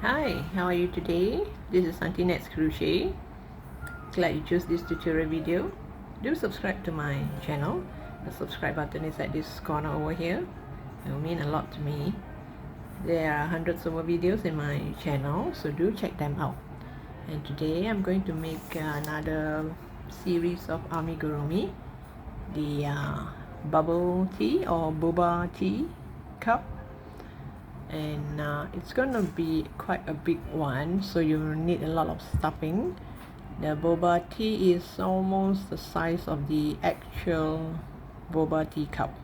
Hi, how are you today? This is Auntie Nat's Crochet. Glad you chose this tutorial video. Do subscribe to my channel. The subscribe button is at this corner over here. It will mean a lot to me. There are hundreds of videos in my channel, so do check them out. And today I'm going to make another series of amigurumi, the bubble tea or boba tea cup. And it's gonna be quite a big one, so you need a lot of stuffing. The boba tea is almost the size of the actual boba tea cup,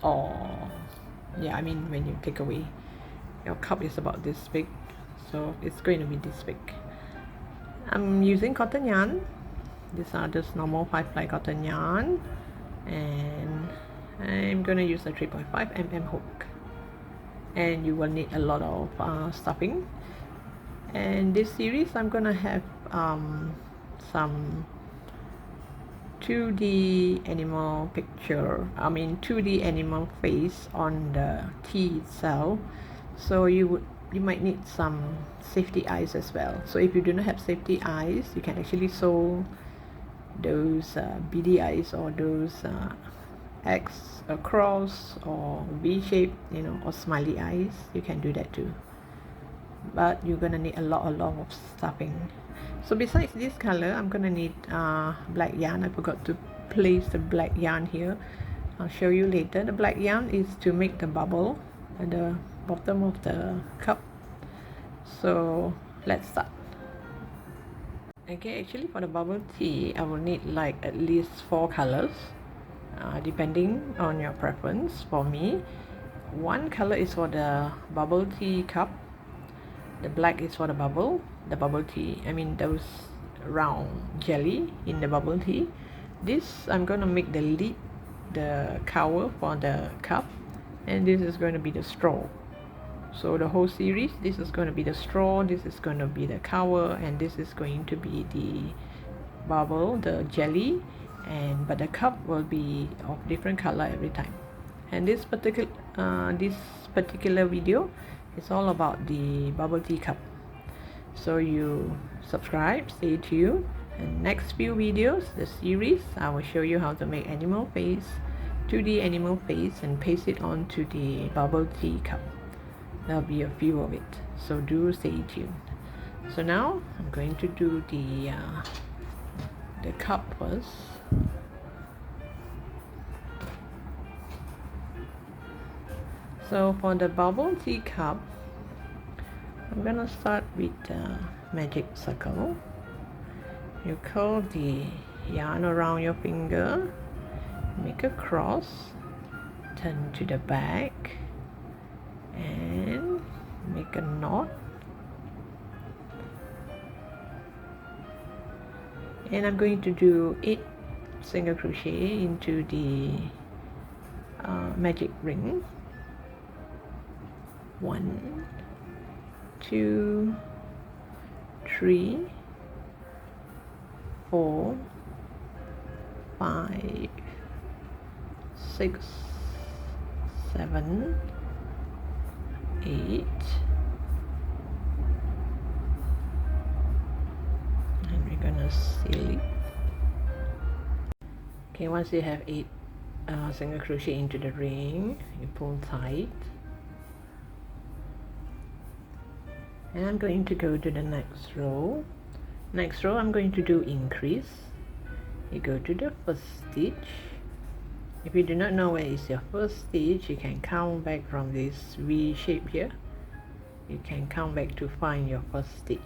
or yeah, I mean when you take away, your cup is about this big, so it's going to be this big. I'm using cotton yarn. These are just normal 5-ply cotton yarn, and I'm gonna use a 3.5 mm hook. And you will need a lot of stuffing. And this series I'm gonna have some 2D animal picture, 2D animal face on the tea itself, so you might need some safety eyes as well. So if you do not have safety eyes, you can actually sew those beady eyes or those X across or V shape, or smiley eyes. You can do that too, but you're gonna need a lot of stuffing. So besides this color, I'm gonna need black yarn. I forgot to place the black yarn here. I'll show you later. The black yarn is to make the bubble at the bottom of the cup. So let's start. Okay, actually for the bubble tea, I will need like at least 4 colors, depending on your preference. For me, one color is for the bubble tea cup, the black is for the bubble tea, those round jelly in the bubble tea. This I'm going to make the lid, the cover for the cup, and this is going to be the straw. So the whole series, this is going to be the straw, this is going to be the cover, and this is going to be the bubble, the jelly, but the cup will be of different color every time. And this particular video is all about the bubble tea cup. So you subscribe, stay tuned, and next few videos, the series, I will show you how to make animal face, 2D animal face, and paste it onto the bubble tea cup. There'll be a few of it, so do stay tuned. So now I'm going to do the cup first. So for the bubble tea cup, I'm gonna start with the magic circle. You curl the yarn around your finger, make a cross, turn to the back, and make a knot. And I'm going to do 8 single crochet into the magic ring. 1, 2, 3, 4, 5, 6, 7, 8, and we're gonna seal it. Okay, once you have 8 single crochet into the ring, you pull tight, and I'm going to go to the next row. Next row I'm going to do increase. You go to the first stitch. If you do not know where is your first stitch, you can count back from this V shape here. You can count back to find your first stitch.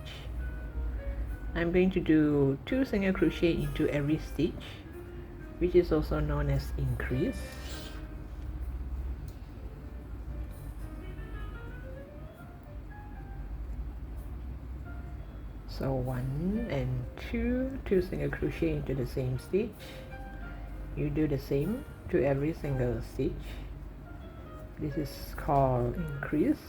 I'm going to do 2 single crochet into every stitch, which is also known as increase. So 1 and 2 single crochet into the same stitch. You do the same to every single stitch. This is called increase.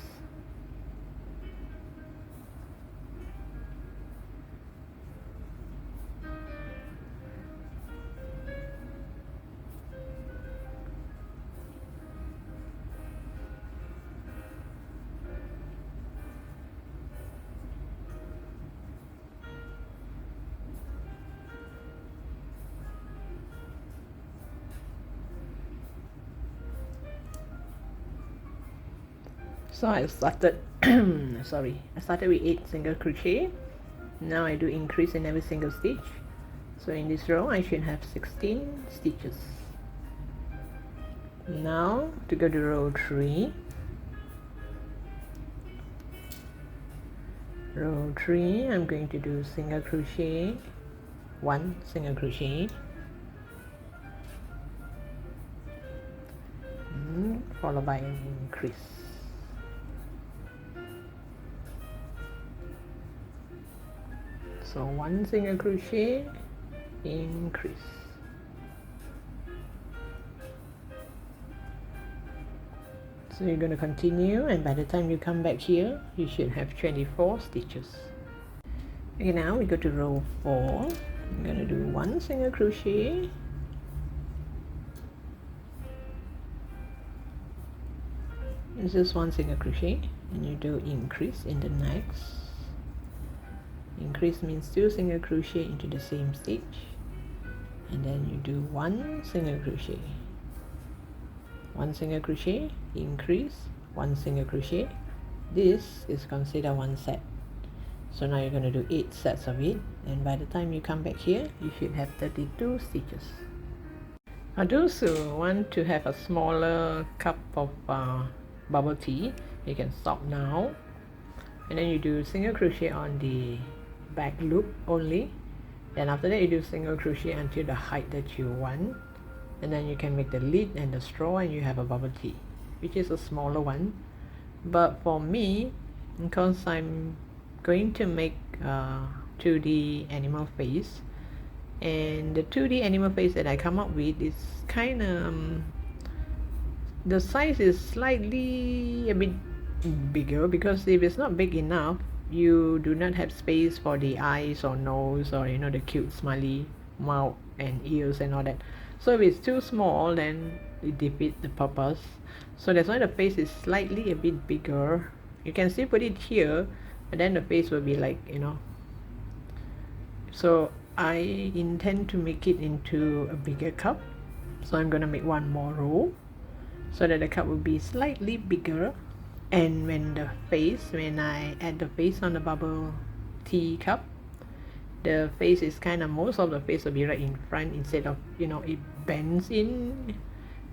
So I started sorry, I started with 8 single crochet. Now I do increase in every single stitch. So in this row I should have 16 stitches. Now to go to row 3. Row 3, I'm going to do single crochet, 1 single crochet, followed by an increase. So 1 single crochet, increase. So you're going to continue, and by the time you come back here you should have 24 stitches. Okay, now we go to row 4. I'm going to do 1 single crochet, it's just 1 single crochet, and you do increase in the next. Increase means 2 single crochet into the same stitch, and then you do 1 single crochet, 1 single crochet, increase, 1 single crochet. This is considered 1 set. So now you're going to do 8 sets of it, and by the time you come back here you should have 32 stitches. Now those who want to have a smaller cup of bubble tea, you can stop now, and then you do single crochet on the back loop only. Then after that you do single crochet until the height that you want, and then you can make the lid and the straw, and you have a bubble tea, which is a smaller one. But for me, because I'm going to make 2D animal face, and the 2D animal face that I come up with is kind of the size is slightly a bit bigger, because if it's not big enough you do not have space for the eyes or nose, or the cute smiley mouth and ears and all that. So if it's too small, then it defeats the purpose. So that's why the face is slightly a bit bigger. You can still put it here, but then the face will be like, so I intend to make it into a bigger cup. So I'm gonna make 1 more row so that the cup will be slightly bigger. And when I add the face on the bubble tea cup, the face is most of the face will be right in front, instead of it bends in,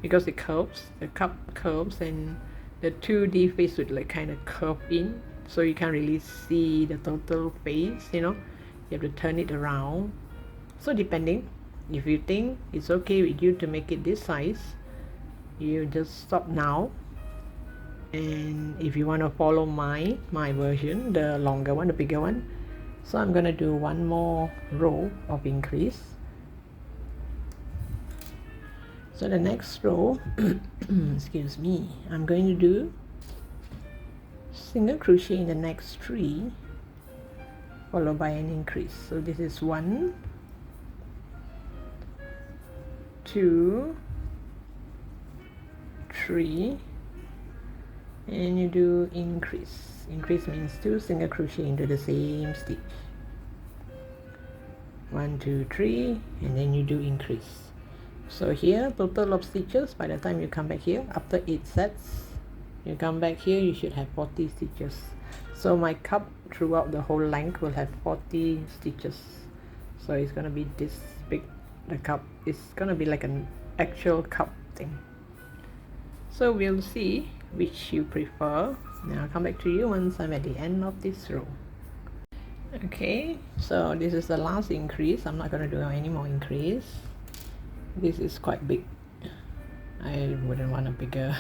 because it curves, the cup curves, and the 2D face would kind of curve in, so you can't really see the total face. You have to turn it around. So depending, if you think it's okay with you to make it this size, you just stop now. And if you want to follow my version, the longer one, the bigger one, so I'm gonna do 1 more row of increase. So the next row excuse me, I'm going to do single crochet in the next 3, followed by an increase. So this is 1, 2, 3, and you do increase. Increase means 2 single crochet into the same stitch. 1, 2, 3, and then you do increase. So here, total of stitches, by the time you come back here, after 8 sets, you come back here, you should have 40 stitches. So my cup throughout the whole length will have 40 stitches. So it's gonna be this big. The cup is gonna be like an actual cup thing. So we'll see which you prefer. Now I'll come back to you once I'm at the end of this row. Okay, so this is the last increase. I'm not going to do any more increase. This is quite big. I wouldn't want a bigger.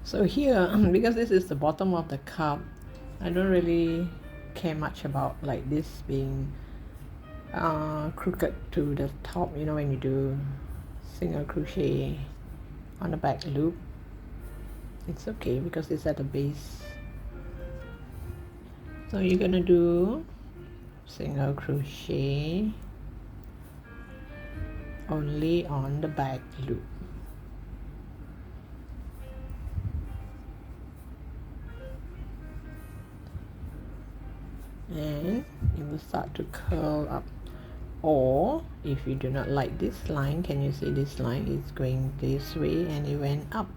So here, because this is the bottom of the cup, I don't really care much about this being crooked to the top, when you do single crochet on the back loop. It's okay because it's at the base. So you're gonna do single crochet only on the back loop. And it will start to curl up. Or if you do not like this line, can you see this line is going this way and it went up?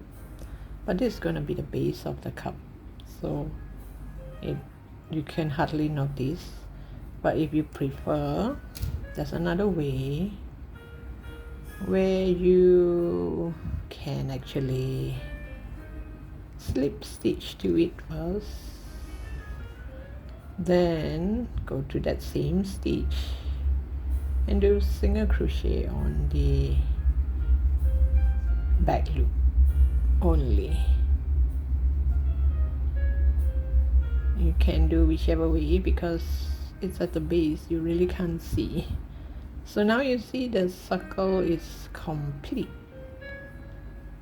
but this is going to be the base of the cup, so you can hardly notice. But if you prefer, there's another way where you can actually slip stitch to it first, then go to that same stitch and do single crochet on the back loop only. You can do whichever way because it's at the base, you really can't see. So now you see the circle is complete.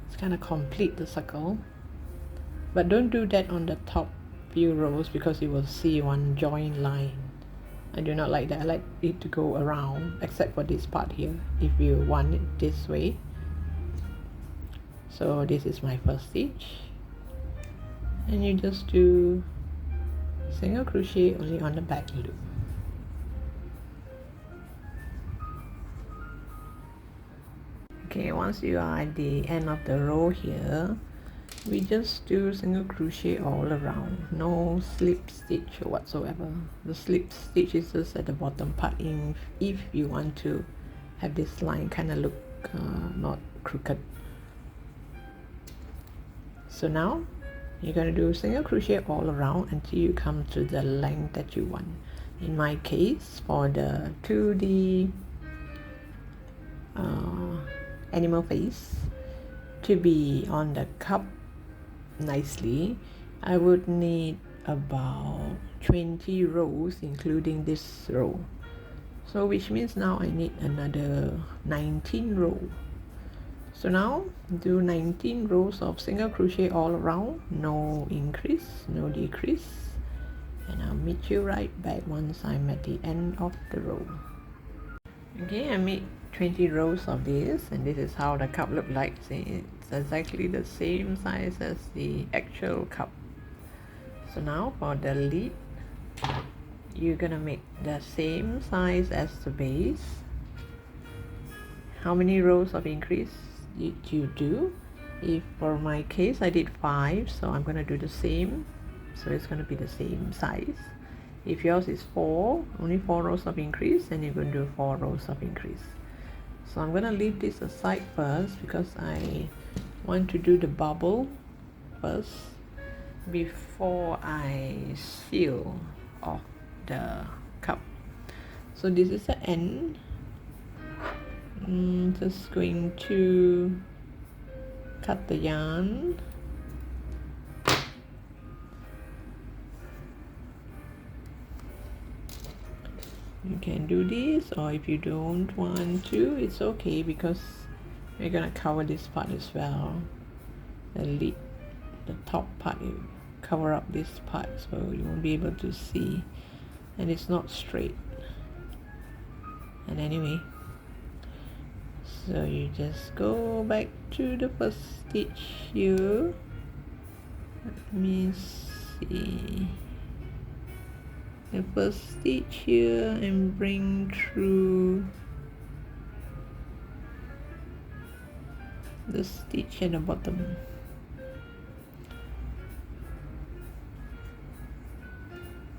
It's kind of complete, the circle, but don't do that on the top few rows because you will see one join line. I do not like that. I like it to go around, except for this part here if you want it this way. So this is my first stitch, and you just do single crochet only on the back loop. Okay, once you are at the end of the row here, we just do single crochet all around, no slip stitch or whatsoever. The slip stitch is just at the bottom part if you want to have this line kind of look not crooked. So now you're going to do single crochet all around until you come to the length that you want. In my case, for the 2D animal face to be on the cup nicely, I would need about 20 rows including this row. So which means now I need another 19 rows. So now do 19 rows of single crochet all around, no increase, no decrease, and I'll meet you right back once I'm at the end of the row. Okay, I made 20 rows of this, and this is how the cup look like. See, it's exactly the same size as the actual cup. So now for the lid, you're gonna make the same size as the base. How many rows of increase did you do? If for my case I did 5, so I'm gonna do the same, so it's gonna be the same size. If yours is 4, only 4 rows of increase, and you're going to do 4 rows of increase. So I'm gonna leave this aside first because I want to do the bubble first before I seal off the cup. So this is the end. Just going to cut the yarn. You can do this, or if you don't want to, it's okay because we're gonna cover this part as well. The lid, the top part, you cover up this part so you won't be able to see, and it's not straight. And anyway, so you just go back to the first stitch here. Let me see. The first stitch here and bring through the stitch at the bottom.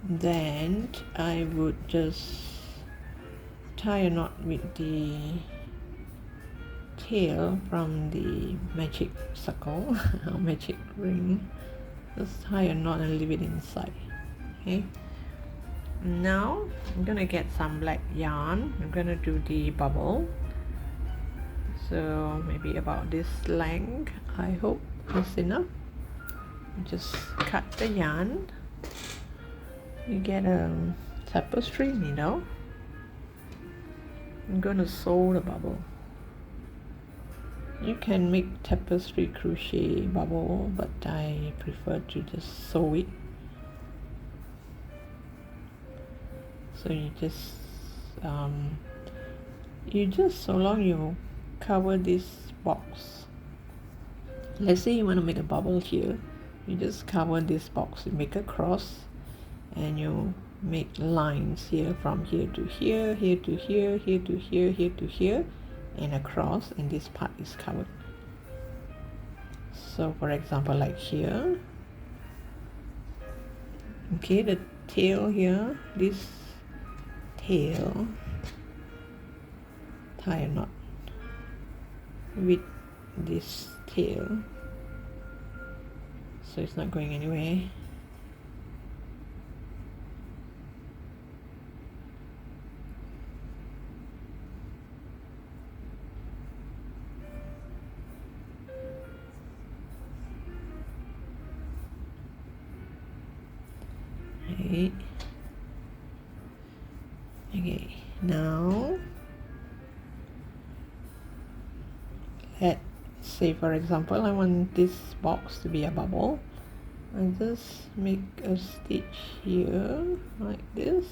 Then I would just tie a knot with the tail from the magic circle or magic ring. Just tie a knot and leave it inside. Okay. Now I'm gonna get some black yarn. I'm gonna do the bubble, so maybe about this length. I hope it's enough. Just cut the yarn. You get a tapestry needle. I'm gonna sew the bubble. You can make tapestry crochet bubble, but I prefer to just sew it. So you just so long you cover this box. Let's say you want to make a bubble here, you just cover this box. You make a cross and you make lines here from here to here, here to here, here to here, here to here, and across, and this part is covered. So for example, like here, okay, the tail here, this tail, tie a knot with this tail so it's not going anywhere. Okay, now let's say for example I want this box to be a bubble. I just make a stitch here like this.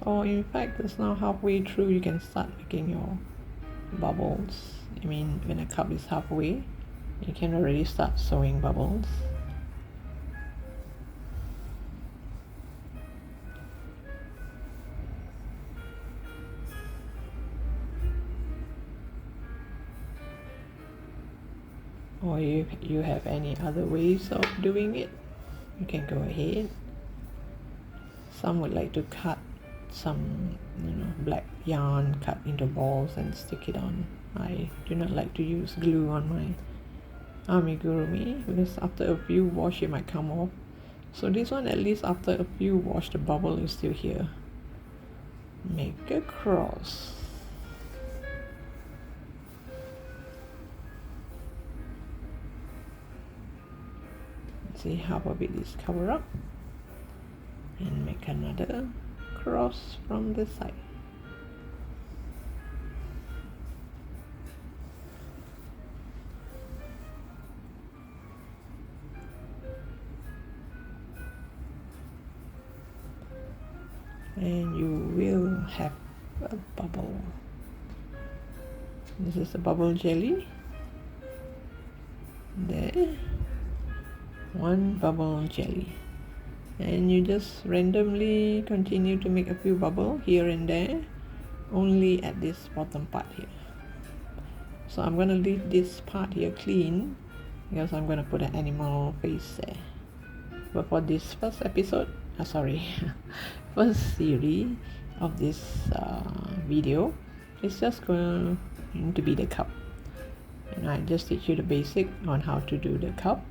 Or in fact, it's now halfway through, you can start making your bubbles. I mean, when a cup is halfway, you can already start sewing bubbles. Or if you have any other ways of doing it, you can go ahead. Some would like to cut some black yarn, cut into balls and stick it on. I do not like to use glue on my amigurumi because after a few wash it might come off. So this one, at least after a few wash, the bubble is still here. Make a cross. See, half of it is covered up, and make another cross from the side. And you will have a bubble. This is a bubble jelly. There, one bubble jelly. And you just randomly continue to make a few bubbles here and there, only at this bottom part here. So I'm going to leave this part here clean because I'm going to put an animal face there. But for this first episode, first series of this video, it's just going to be the cup. And I just teach you the basic on how to do the cup.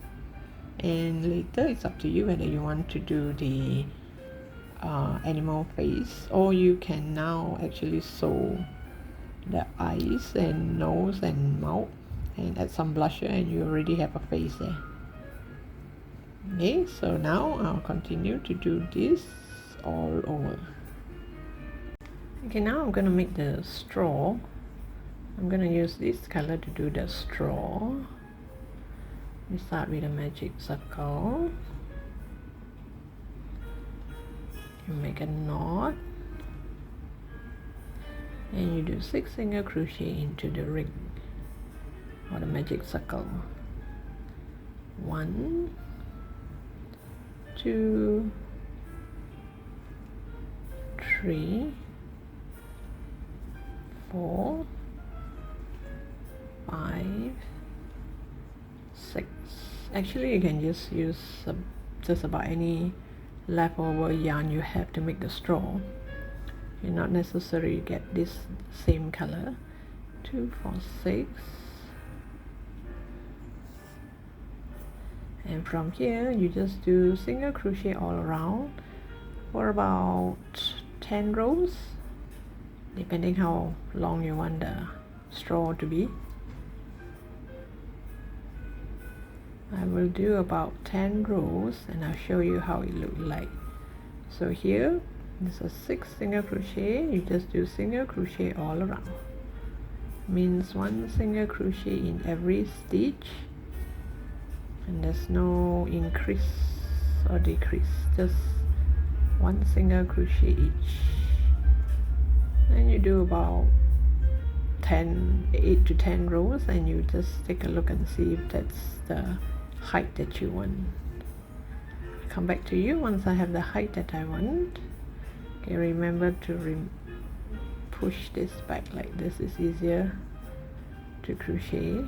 And later it's up to you whether you want to do the animal face, or you can now actually sew the eyes and nose and mouth and add some blusher, and you already have a face there. Okay, so now I'll continue to do this all over. Okay, now I'm gonna make the straw. I'm gonna use this color to do the straw. We start with a magic circle. You make a knot and you do 6 single crochet into the ring or the magic circle. 1, 2, 3, 4, 5, 6. Actually, you can just use just about any leftover yarn you have to make the straw. You're not necessarily get this same color. 2, 4, 6. And from here you just do single crochet all around for about 10 rows, depending how long you want the straw to be. I will do about 10 rows and I'll show you how it looks like. So here this is 6 single crochet. You just do single crochet all around, means 1 single crochet in every stitch, and there's no increase or decrease, just one single crochet each, and you do about 8 to 10 rows, and you just take a look and see if that's the height that you want. I'll come back to you once I have the height that I want. Okay, remember to push this back like this, is easier to crochet.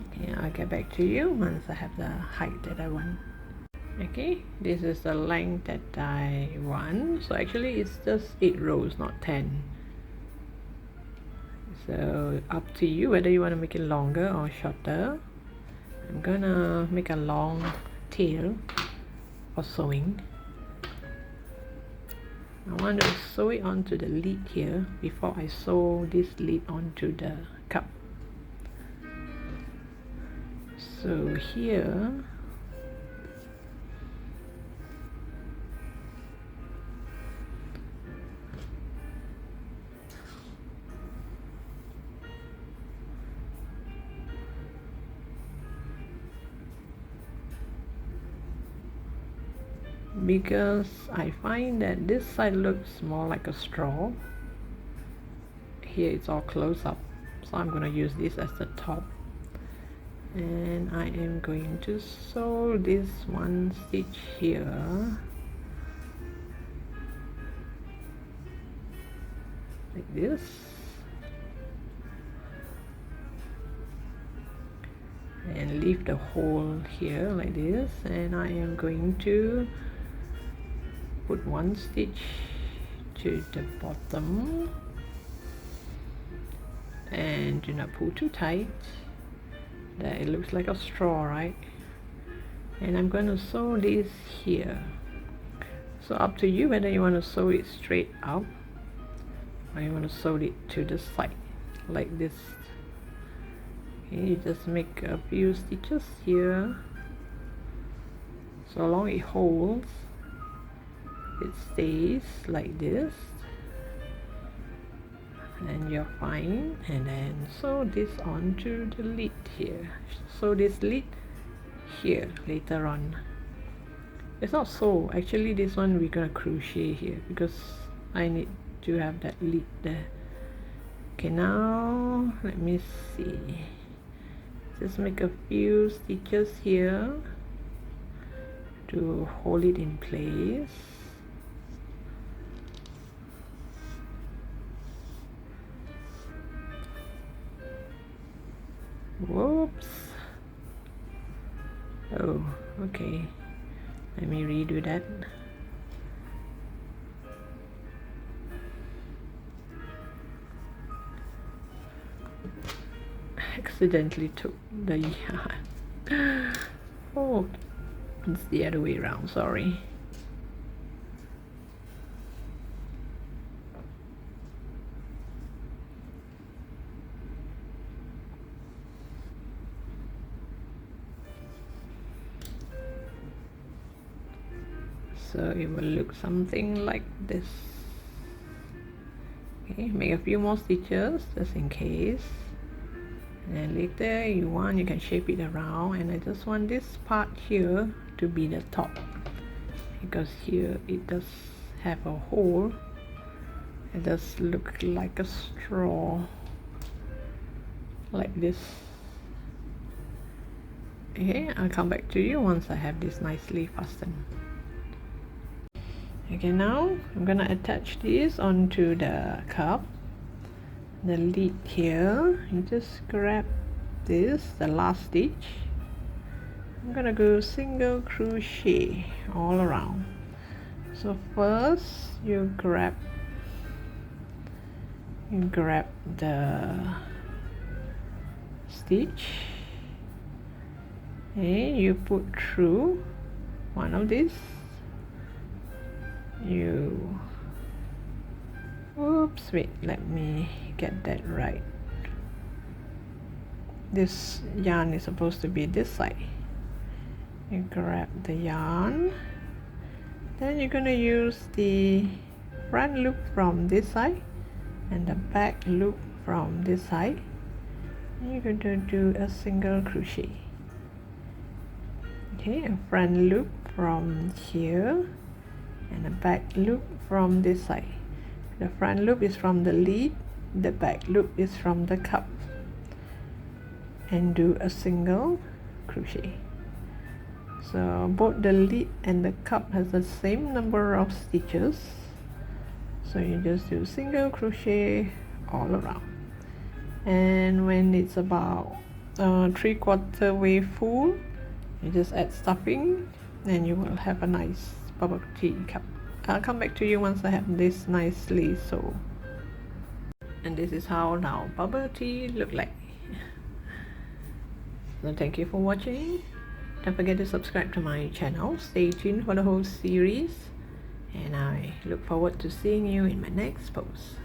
Okay, I'll get back to you once I have the height that I want. Okay, this is the length that I want, so actually it's just 8 rows, not 10. So up to you whether you want to make it longer or shorter. I'm gonna make a long tail for sewing. I want to sew it onto the lid here before I sew this lid onto the cup. So here, because I find that this side looks more like a straw, here it's all close up, so I'm going to use this as the top, and I am going to sew this one stitch here like this, and leave the hole here like this, and I am going to put one stitch to the bottom, and do not pull too tight that it looks like a straw, right? And I'm going to sew this here. So up to you whether you want to sew it straight up or you want to sew it to the side like this. Okay, you just make a few stitches here, so long it holds, it stays like this, and you're fine. And then sew this onto the lid here, sew this lid here later on. It's not sew, actually this one we're gonna crochet here because I need to have that lid there. Okay, now let me see, just make a few stitches here to hold it in place. Whoops. Oh, okay. Let me redo that. Accidentally took the yarn. Oh, it's the other way around, sorry. So it will look something like this. Okay, make a few more stitches just in case, and later you can shape it around. And I just want this part here to be the top because here it does have a hole. It does look like a straw like this. Okay, I'll come back to you once I have this nicely fastened. Okay, now I'm gonna attach this onto the cup, the lid here. You just grab this, the last stitch. I'm gonna go single crochet all around. So first you grab the stitch, and you put through one of these. Oops, wait, let me get that right. This yarn is supposed to be this side. You grab the yarn, then you're gonna use the front loop from this side and the back loop from this side. And you're going to do a single crochet. Okay, a front loop from here and a back loop from this side. The front loop is from the lead, the back loop is from the cup, and do a single crochet. So both the lead and the cup has the same number of stitches, so you just do single crochet all around. And when it's about 3/4 way full, you just add stuffing and you will have a nice bubble tea cup. I'll come back to you once I have this nicely sewn. And this is how now bubble tea look like. So thank you for watching. Don't forget to subscribe to my channel. Stay tuned for the whole series, and I look forward to seeing you in my next post.